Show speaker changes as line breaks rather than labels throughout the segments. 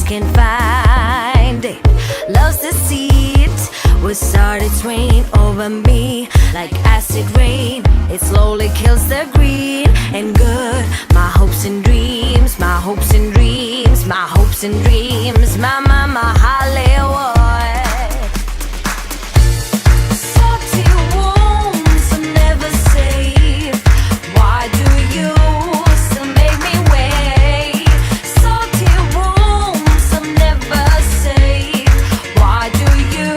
can find it. Love's deceit will start its reign over me like acid rain. It slowly kills the greed and good. My hopes and dreams, my hopes and dreams, my hopes and dreams, my Hollywood. Salty wounds are never safe. Why do you still make me wait? Salty wounds are never safe. Why do you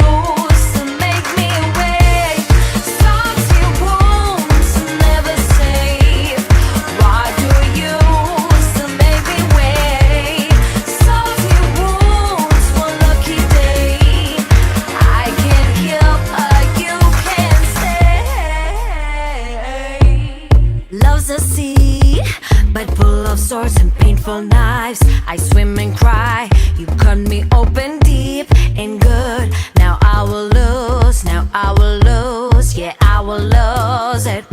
still make me wait? Salty wounds are never safe. Why do you still make me wait? Salty wounds, one lucky day I can heal, you can stay. Love's a sea, but full of swords and painful knives. I swim and cry, you cut me open deep and good. Now I will lose, now I will lose, yeah, I will lose it.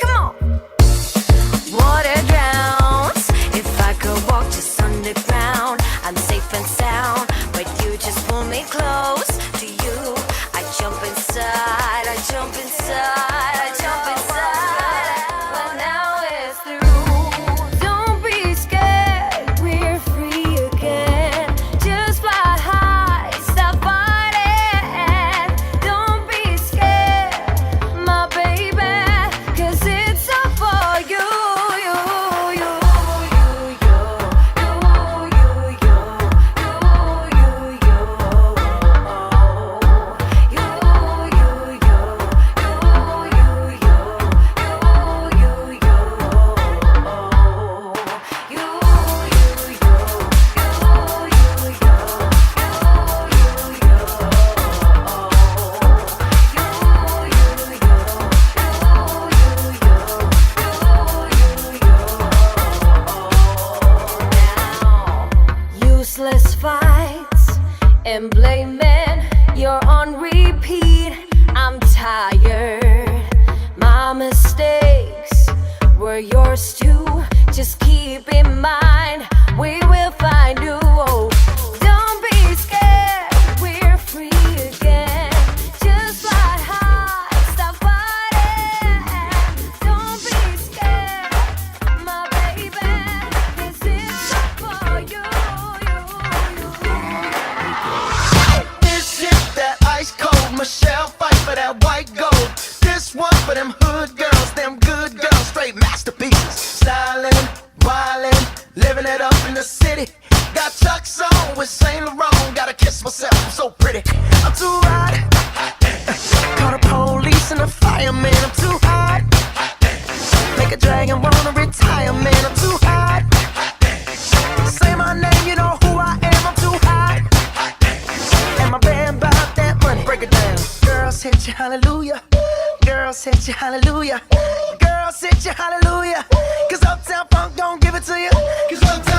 Come on. Water drowns. If I could walk just underground, I'm safe and sound. But you just pull me close to you. I jump inside, I jump inside, I jump inside. But now it's through. Don't be scared, we're free again. Just fly high, stop fighting. Don't be scared, my baby, 'cause it's up for you. Useless fights and blaming, you're on repeat. I'm tired. My mistakes were yours too. Just keep in mind, we will find you. Oh, don't be scared, we're free again. Just fly high, stop fighting. Don't be scared, my baby, 'cause it's up for you.
This is that ice cold Michelle fight for that white gold. This one for them hood girls, them good girls, straight masterpieces. Stylin', wildin', living it up in the city. Got Chuck's on with Saint Laurent. Gotta kiss myself, I'm so pretty. I'm too hot. Call the police and the fireman. I'm too hot. Make a dragon wanna retire, man. I'm too hot. Say my name, you know who I am. I'm too hot. And my band bought that money. Break it down. Girls hit you, hallelujah. Girls hit you, hallelujah. Girls hit you, hallelujah. 'Cause Uptown Funk don't give it to you. 'Cause Uptown